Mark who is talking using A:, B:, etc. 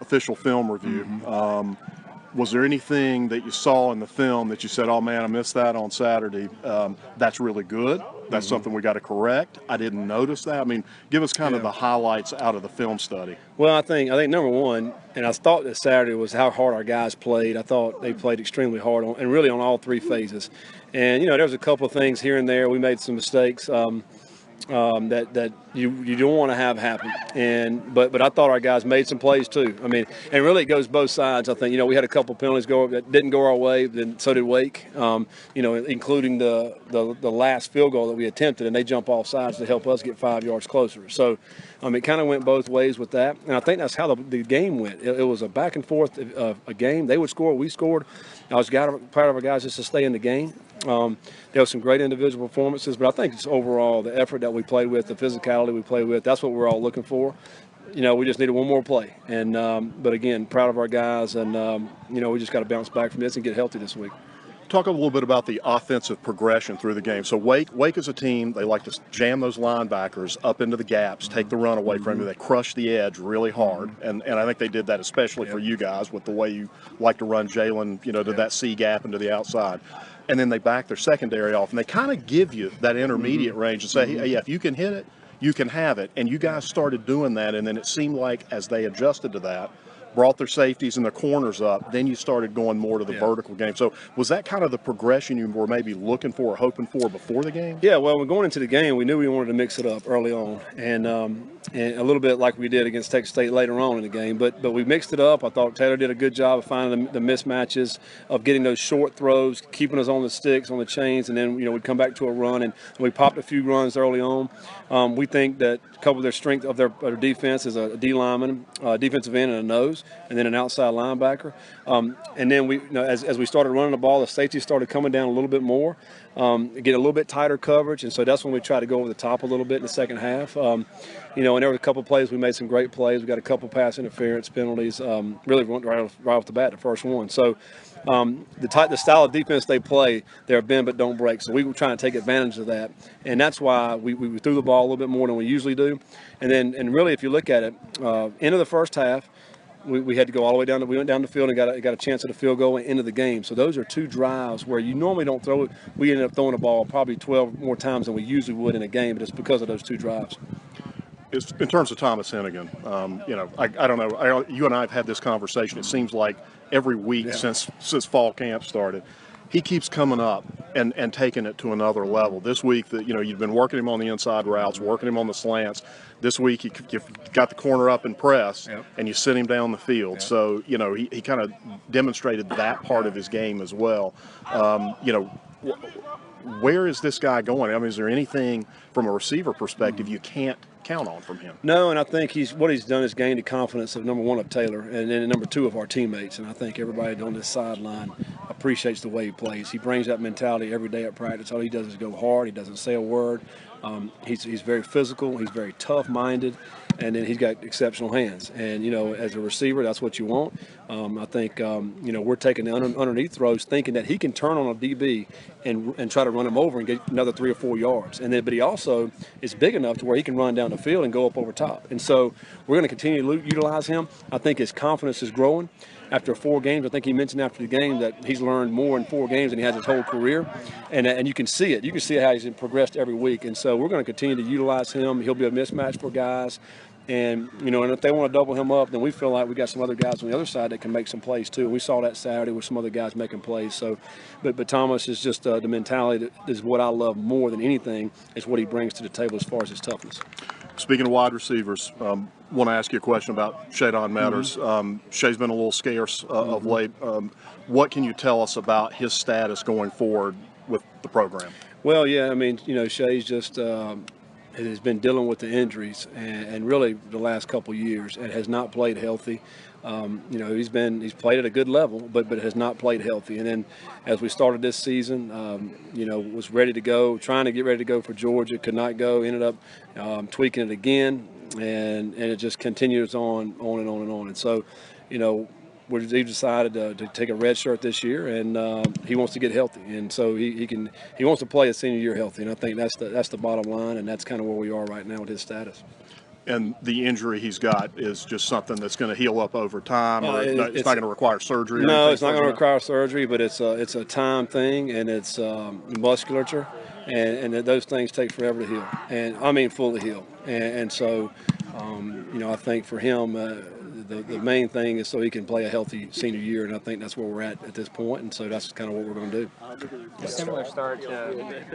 A: official film review. Was there anything that you saw in the film that you said, oh man, I missed that on Saturday? That's really good. That's something we got to correct. I didn't notice that. I mean, give us kind of the highlights out of the film study.
B: Well, I think number one, and I thought that Saturday was how hard our guys played. I thought they played extremely hard and really on all three phases. And there was a couple of things here and there. We made some mistakes. That you don't want to have happen, but I thought our guys made some plays too. I mean, and really it goes both sides. I think we had a couple of penalties that didn't go our way, then so did Wake. Including the last field goal that we attempted, and they jump off sides to help us get 5 yards closer. So it kind of went both ways with that, and I think that's how the game went. It was a back and forth a game. They would score, we scored. I was proud of our guys just to stay in the game. There was some great individual performances, but I think it's overall the effort that we played with, the physicality we played with, that's what we're all looking for. We just needed one more play. And but again, proud of our guys, and we just got to bounce back from this and get healthy this week.
A: Talk a little bit about the offensive progression through the game. So Wake is a team, they like to jam those linebackers up into the gaps, take the run away from you. They crush the edge really hard, and I think they did that especially for you guys with the way you like to run Jalen, to that C gap into the outside. And then they back their secondary off, and they kind of give you that intermediate range and say, hey, yeah, if you can hit it, you can have it. And you guys started doing that, and then it seemed like as they adjusted to that, brought their safeties and their corners up, then you started going more to the vertical game. So was that kind of the progression you were maybe looking for or hoping for before the game?
B: Yeah, well, when going into the game, we knew we wanted to mix it up early on, and a little bit like we did against Texas State later on in the game. But we mixed it up. I thought Taylor did a good job of finding the mismatches, of getting those short throws, keeping us on the sticks, on the chains, and then we'd come back to a run, and we popped a few runs early on. We think that a couple of their strength of their defense is a D lineman, defensive end, and a nose, and then an outside linebacker. And then we, as we started running the ball, the safety started coming down a little bit more, get a little bit tighter coverage, and so that's when we tried to go over the top a little bit in the second half. And there were a couple of plays, we made some great plays. We got a couple pass interference penalties, really right off the bat, the first one. So the style of defense they play, they're bend but don't break. So we were trying to take advantage of that, and that's why we threw the ball a little bit more than we usually do. And really, if you look at it, end of the first half, we had to go all the way down. We went down the field and got a chance at a field goal into the game. So those are two drives where you normally don't throw it. We ended up throwing the ball probably 12 more times than we usually would in a game, but it's because of those two drives.
A: It's, in terms of Thomas Hennigan, I don't know. You and I have had this conversation. It seems like every week since fall camp started, he keeps coming up and taking it to another level. This week, you've been working him on the inside routes, working him on the slants. This week, you've got the corner up and press, and you sit him down the field. So, he kind of demonstrated that part of his game as well. Where is this guy going? I mean, is there anything from a receiver perspective you can't count on from him?
B: No, and I think what he's done is gained the confidence of, number one, of Taylor, and then number two, of our teammates. And I think everybody on this sideline appreciates the way he plays. He brings that mentality every day at practice. All he does is go hard. He doesn't say a word. He's very physical. He's very tough-minded, and then he's got exceptional hands. And as a receiver, that's what you want. I think we're taking the underneath throws, thinking that he can turn on a DB and try to run him over and get another 3 or 4 yards. But he also is big enough to where he can run down the field and go up over top. And so we're going to continue to utilize him. I think his confidence is growing. After 4 games, I think he mentioned after the game that he's learned more in 4 games than he has his whole career, and you can see it. You can see how he's progressed every week, and so we're going to continue to utilize him. He'll be a mismatch for guys, and and if they want to double him up, then we feel like we got some other guys on the other side that can make some plays too. We saw that Saturday with some other guys making plays. So, but Thomas is just the mentality that is what I love more than anything, is what he brings to the table as far as his toughness.
A: Speaking of wide receivers, want to ask you a question about Shadon Matters. Shay's been a little scarce of late. What can you tell us about his status going forward with the program?
B: Well, yeah, I mean, Shay's just has been dealing with the injuries and really the last couple of years, and has not played healthy. He's played at a good level, but has not played healthy. And then as we started this season, was ready to go, trying to get ready to go for Georgia, could not go, ended up tweaking it again, and it just continues on and on and on. And so, we've decided to take a red shirt this year, and he wants to get healthy, and so he wants to play his senior year healthy. And I think that's the bottom line, and that's kind of where we are right now with his status.
A: and the injury he's got is just something that's going to heal up over time, or it's not going to require surgery?
B: No, it's not going to require surgery, but it's a time thing, and it's musculature, and those things take forever to heal, and I mean fully heal, and so I think for him the main thing is so he can play a healthy senior year, and I think that's where we're at this point, and so that's kind of what we're going to do.
C: A similar start to